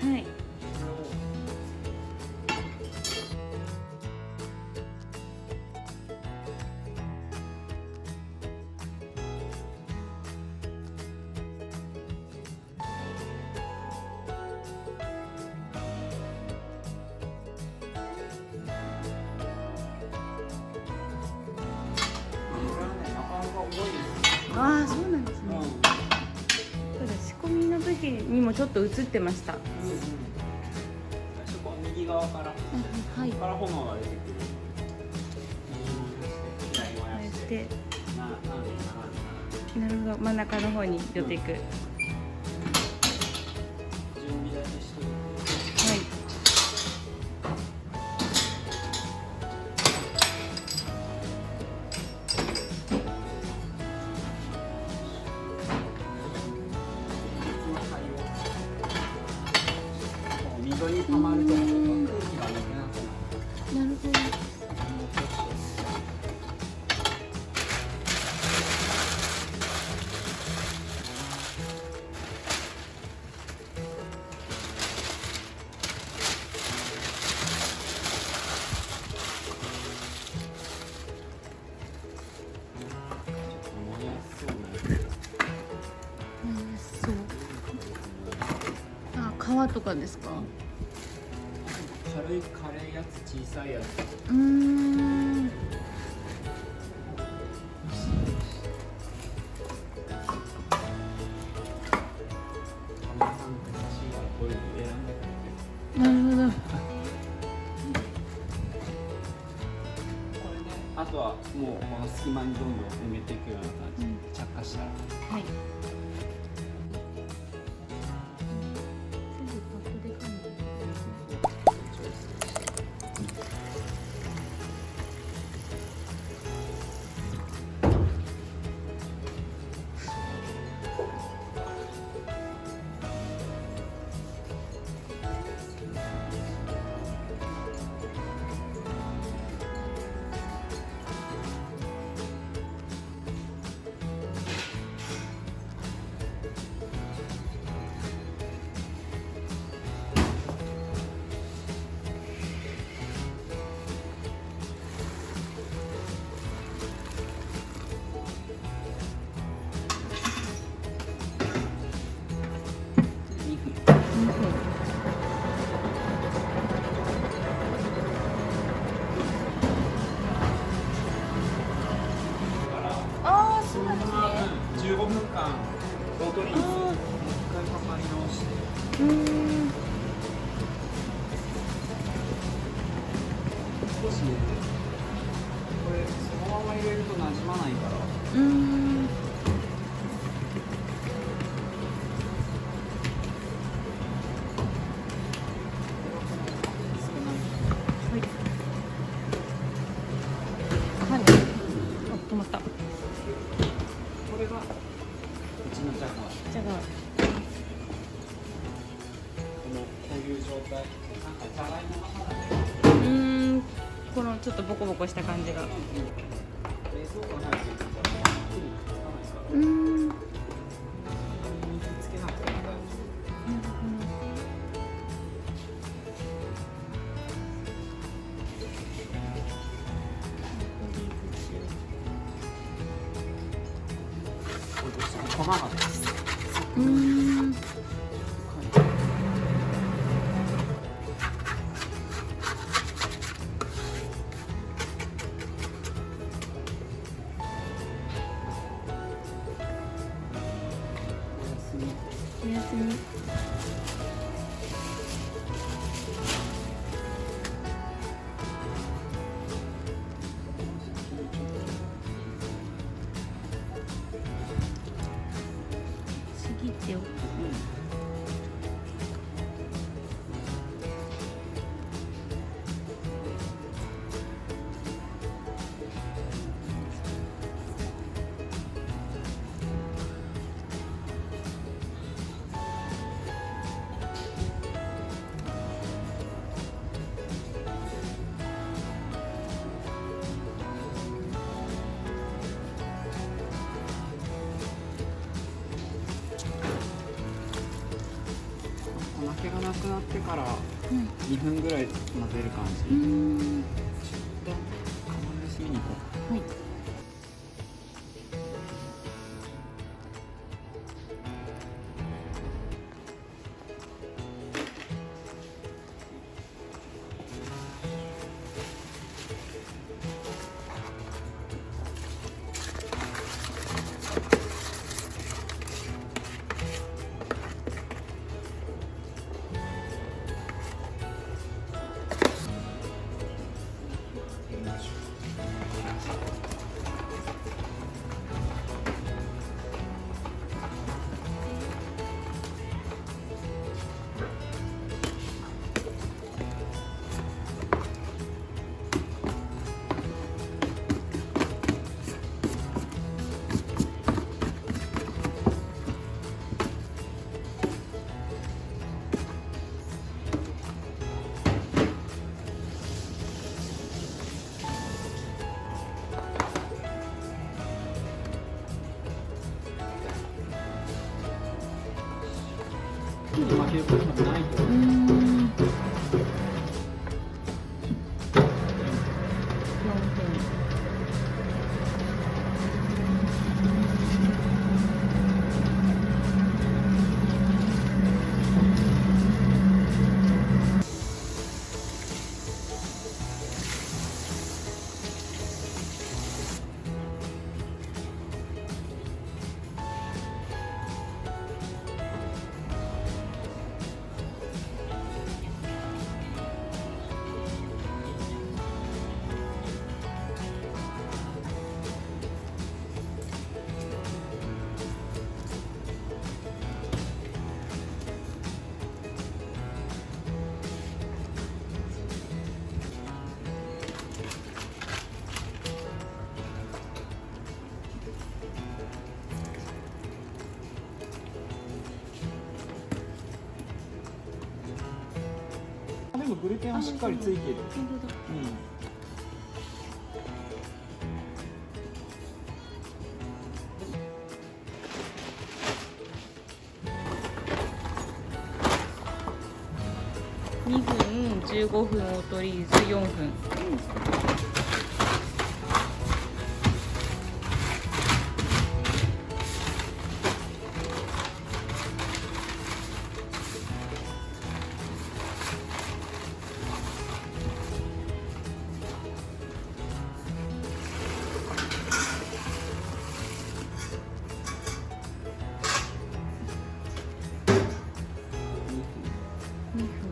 はい。ああ、そうなんですね。ただ仕込みの時にもちょっと映ってました。最初こう右側から、はい。ここから炎が出てくる。で、なるほど、真ん中の方に寄っていく。はい。準備だけしといて。溝にはまると空気が抜けなくなる。なるほど。そう。あ、皮とかですか？軽いカレーやつ、小さいやつ。なるほど。これね、あとはもうこの隙間にどんどん埋めていくような感じで着火したら。はい。ああ、そうなんですね。15分間ロートリンス一回かかり直して。少し入れて、これそのまま入れるとなじまないから。はい。あ、止まった。これがうちのジャガー。じゃあ、こういう状態。なんかじゃがいもがまだね。このちょっとボコボコした感じが。冷蔵庫に入ってるときは手にくっつかないから。水つけなくても大丈夫。粉がです。に。ちぎっておく。お酒がなくなってからうん2分ぐらい混ぜる感じ。うん。で、釜飯見に行こう。はい。負けることもないと。でもグルテンはしっかりついてる。本当だ。2分、15分オートリーズ、4分。2分。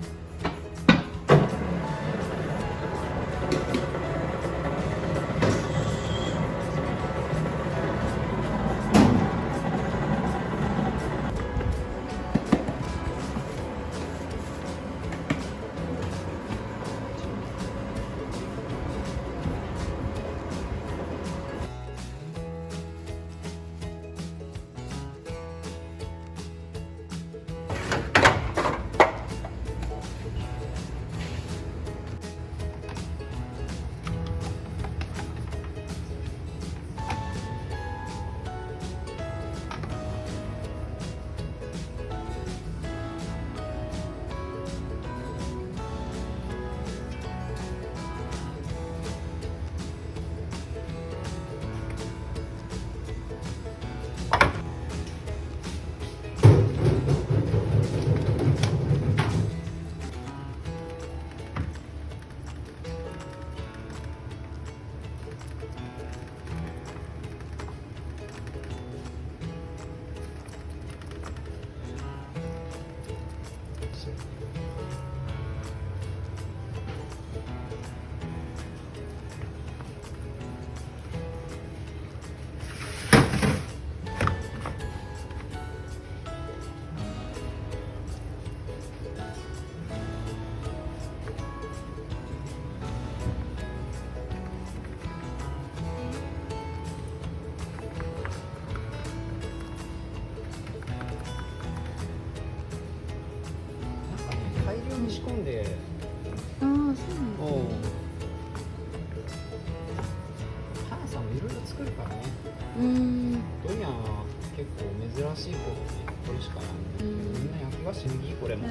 込んで、ああ、そうなんだ。パン屋さんもいろいろ作るからね。ドリアンは結構珍しいコーヒー、これしかない。みんな焼き菓子右これも。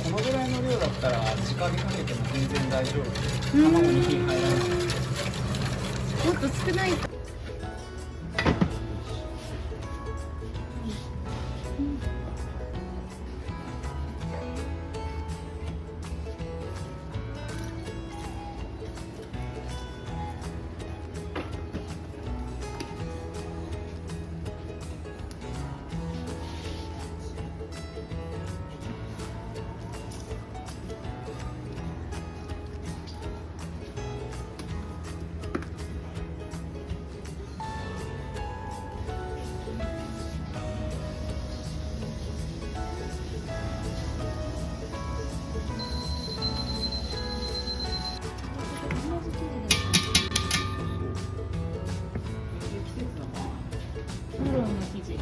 このぐらいの量だったら直火かけても全然大丈夫。卵に火入らない。もっと少ない。メロンの生地。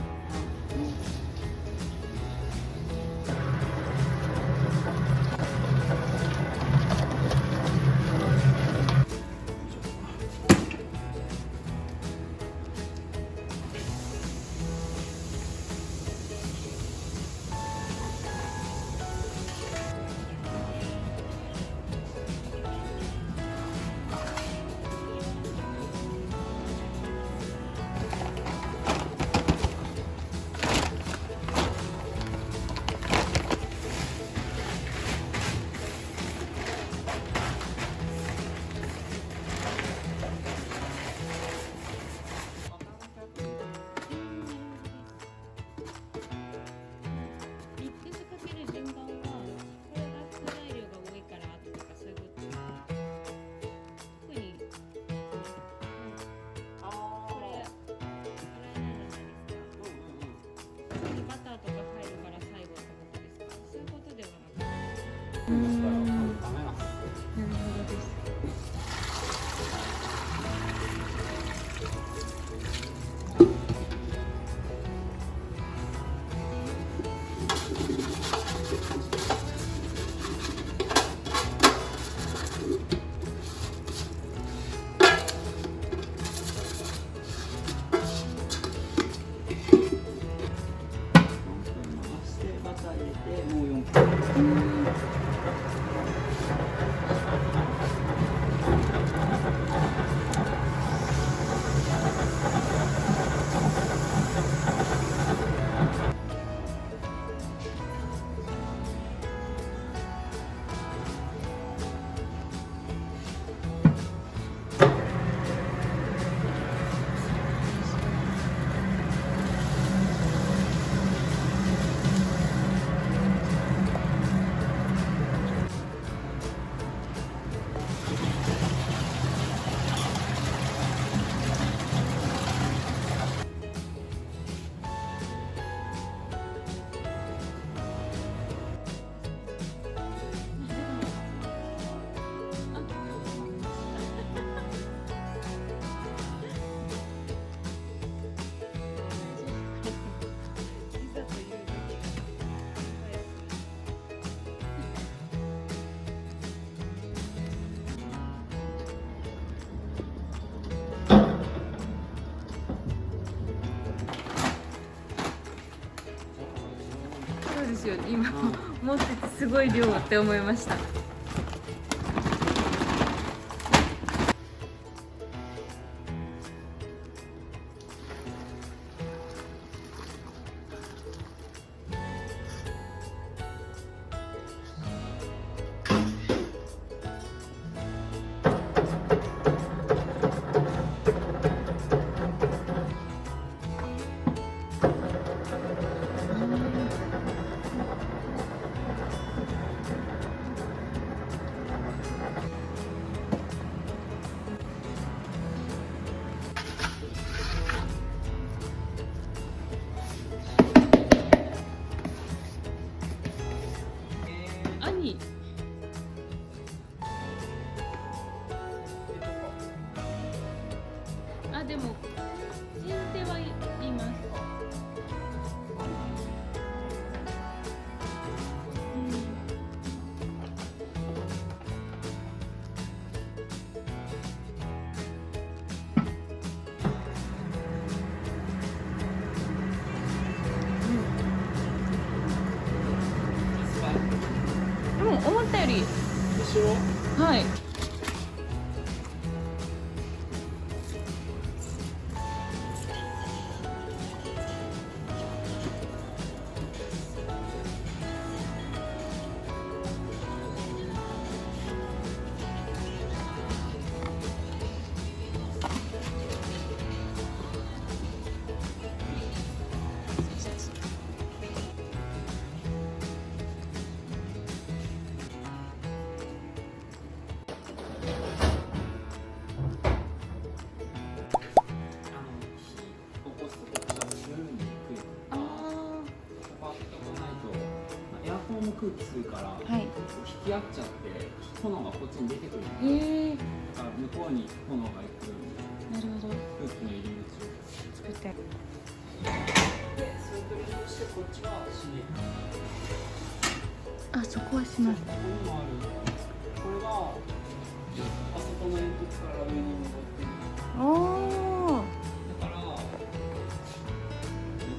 ミックスかける順番は、これが副材料が多いからとかそういうこと。特に、これ、洗えないじゃないですか。ここにバターとか入るから最後ってことですか？そういうことではなくて。ダメなんですよ。なるほどです。バター入れてもう4分。こですよね今、うん持っててすごい量って思いました。兄あでも先手はいます。でも思ったよりでしょ。はい。火起こすとこがするにくいから、ここ開けとかないと、エアコンも空気吸うから、はい。引き合っちゃって炎がこっちに出てくる。だから向こうに炎が行くようになるほど。空気の入り口を作って。で、スープリングしてこっちは閉める。あ、そこはします。ここにもある。これがあそこの煙突から上に登ってる。おお。だから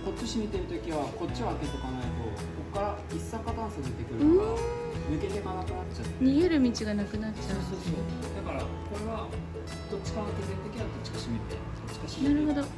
こっち閉めてるときはこっちを開けとかないと、ここから一酸化炭素出てくるから抜けていかなくなっちゃって。逃げる道がなくなっちゃう。そうそうそう。だからこれはどっちか開けてるときはどっちか閉めて、どっちか閉めて。なるほど。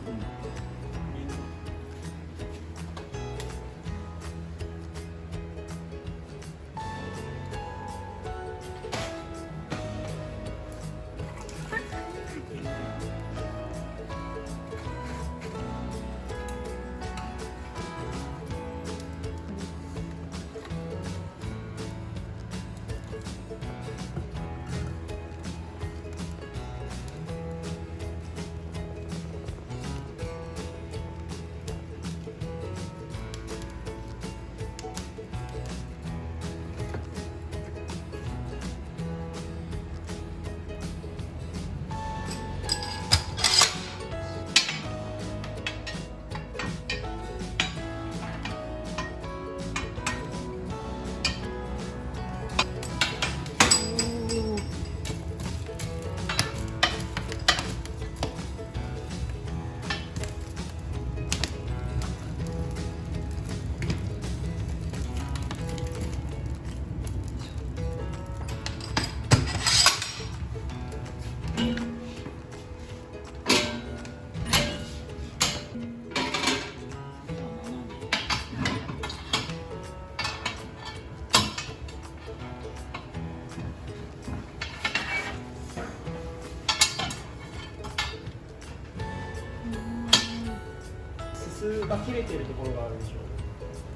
すすが切れてるところがあるでしょ。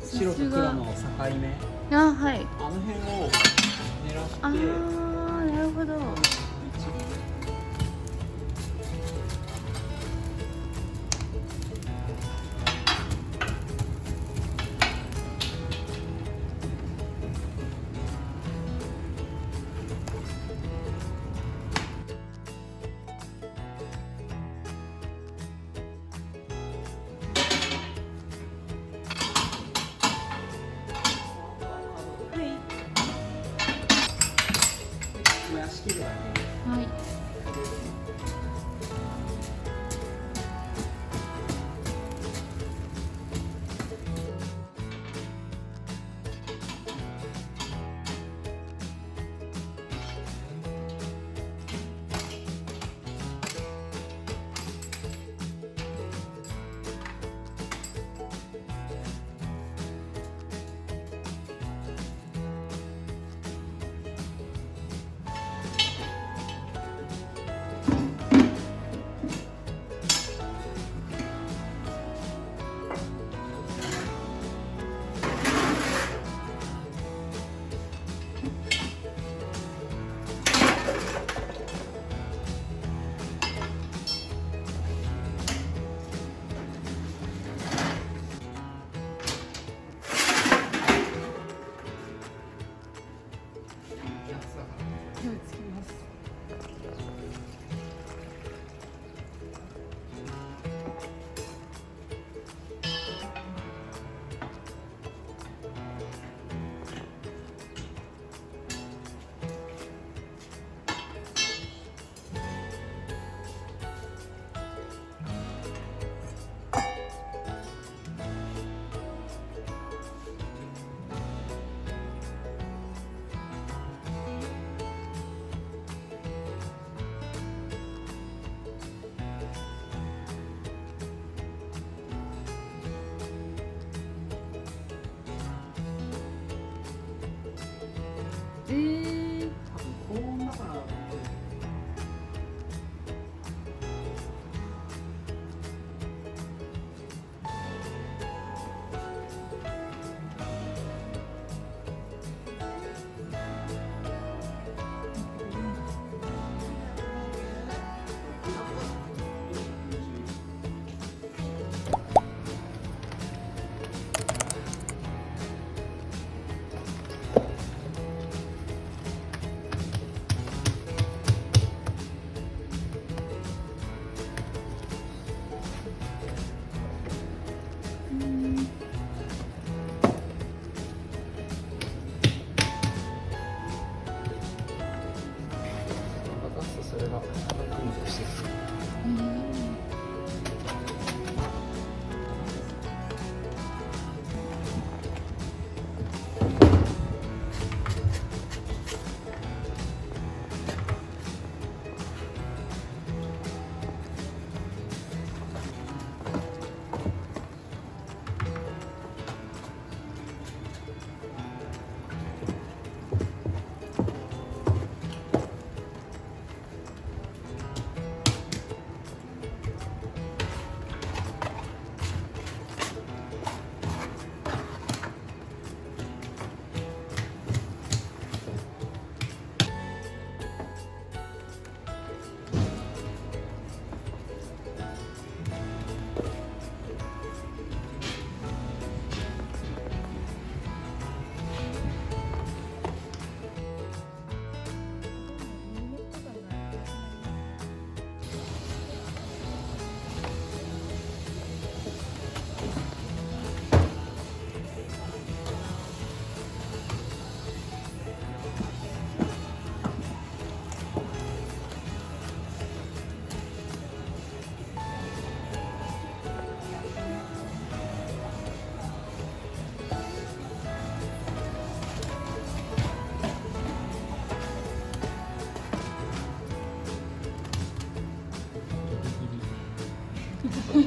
すす白とが黒の境目。あ、はい。あの辺を狙ああ、って。なるほど。燃やしきるだけ。はい。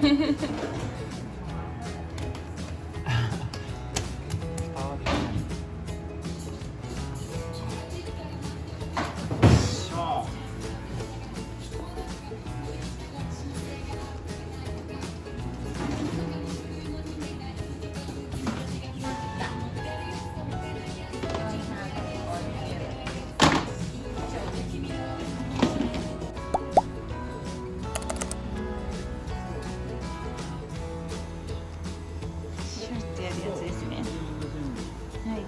シュッてやるやつですね。はい。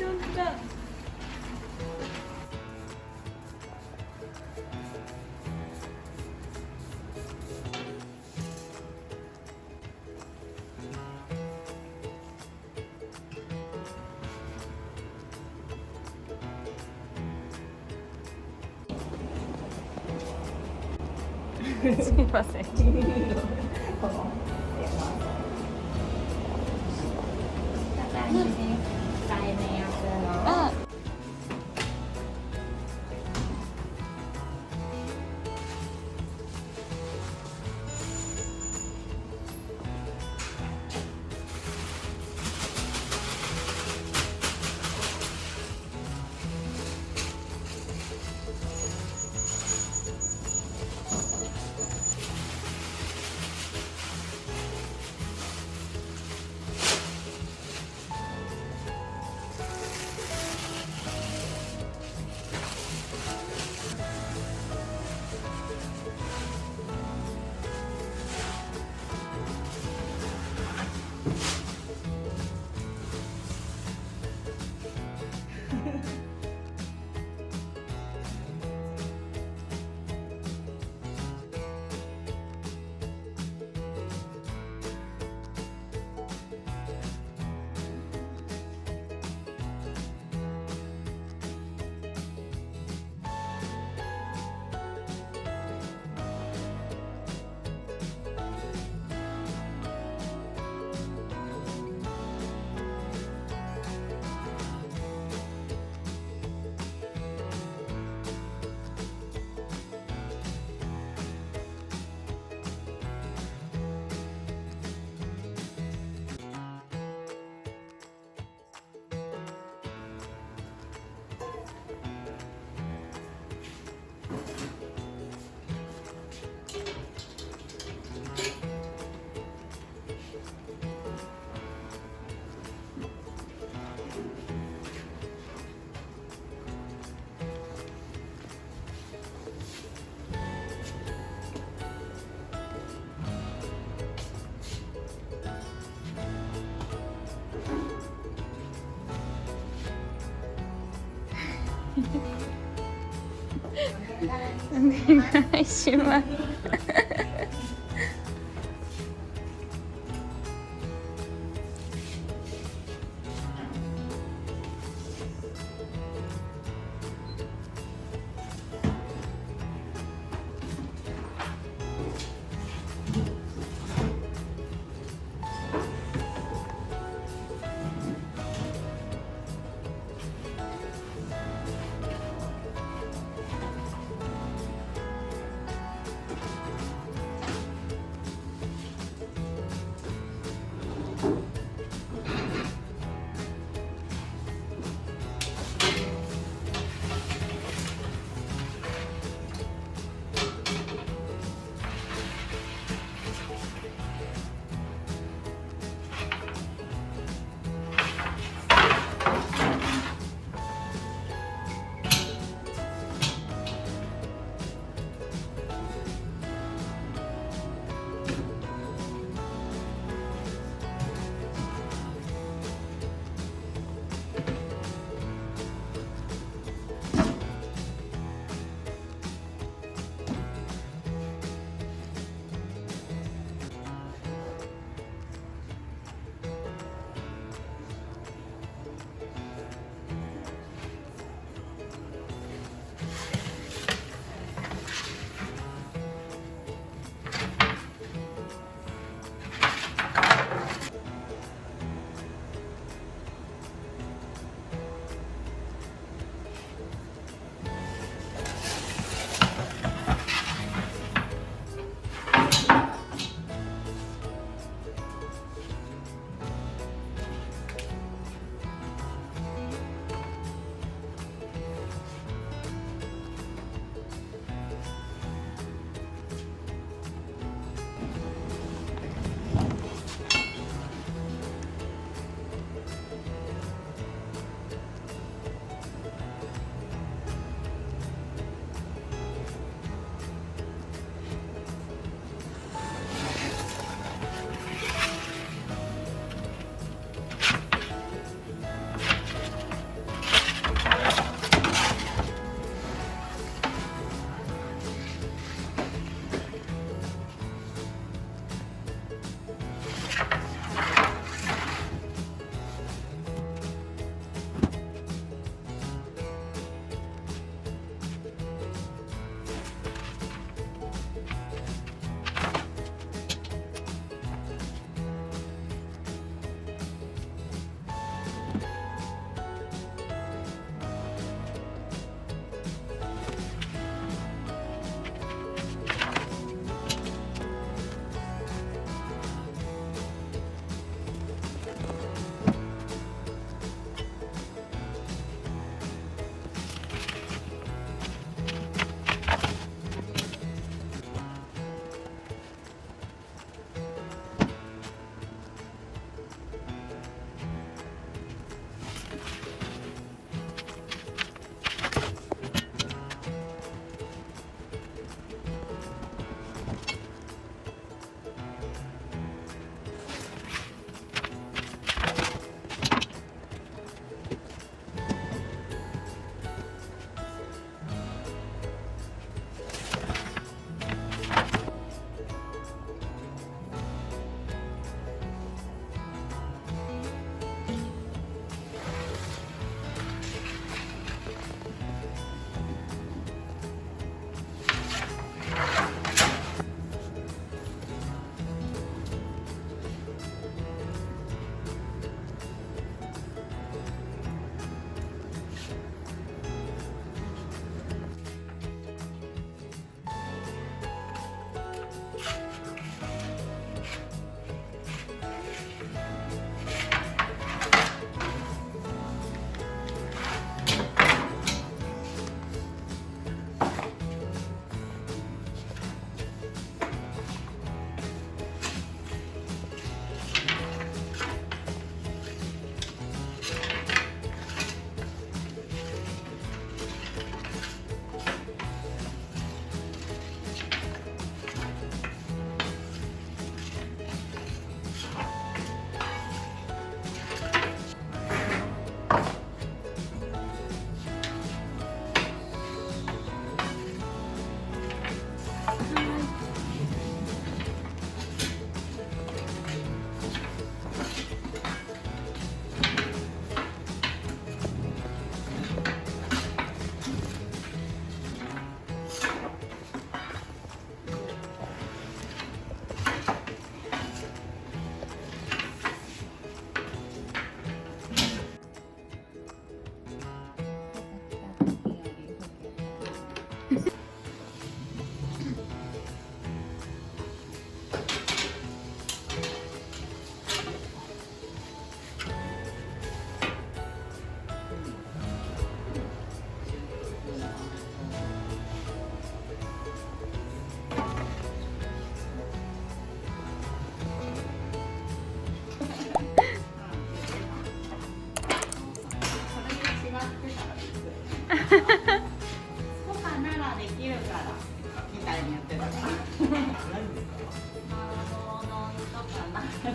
なんだ。すみません。あ。お願いします。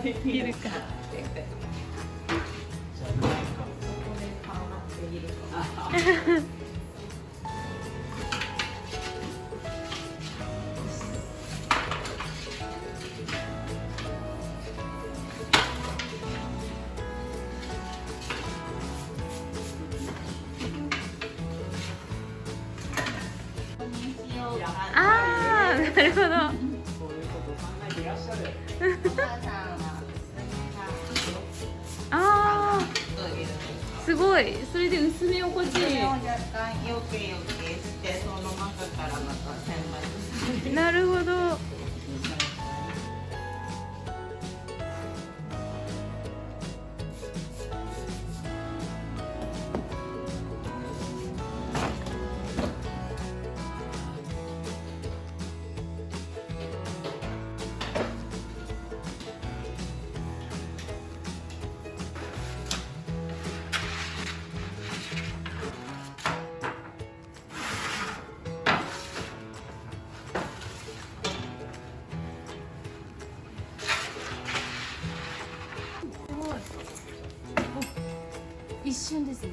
できるか。じゃあなんかこでパンができるか。ああ、なるほど。そういうこと考えていらっしゃる。お母さんはああ、というすごい。それで薄め心地いそれを若干よけよけしてその中からまた選抜されい。る。なるほど。すごい。お、一瞬ですね。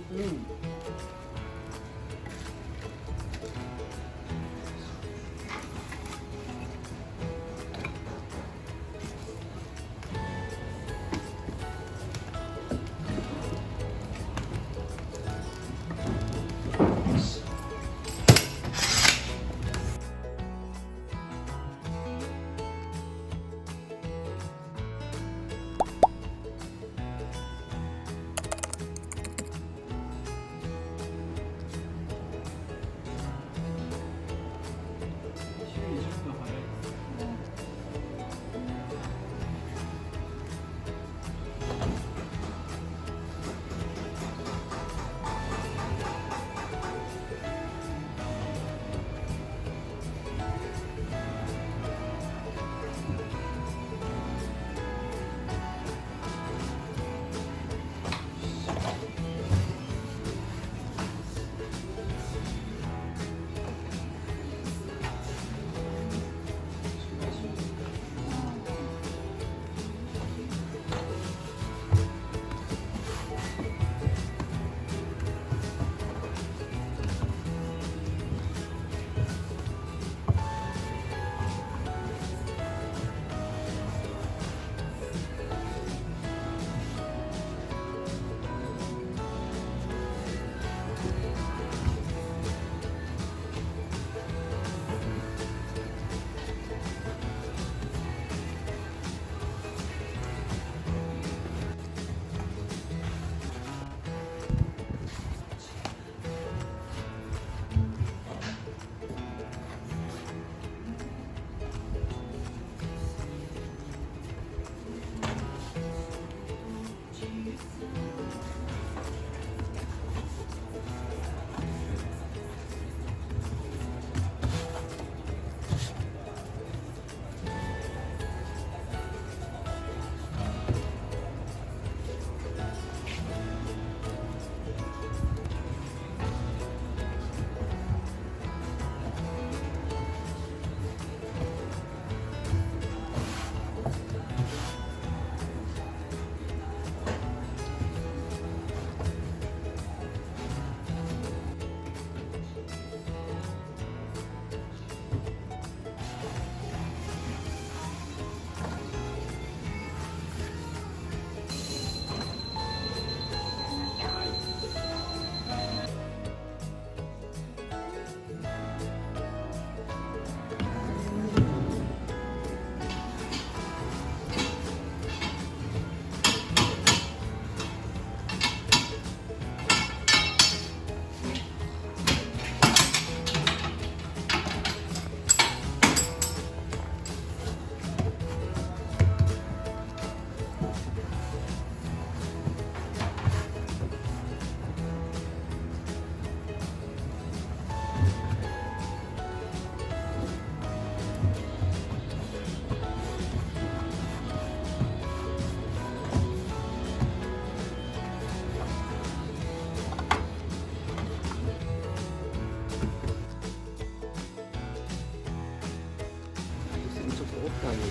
折ってあげると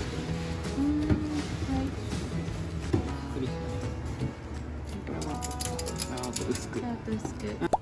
うん、はい。That's good.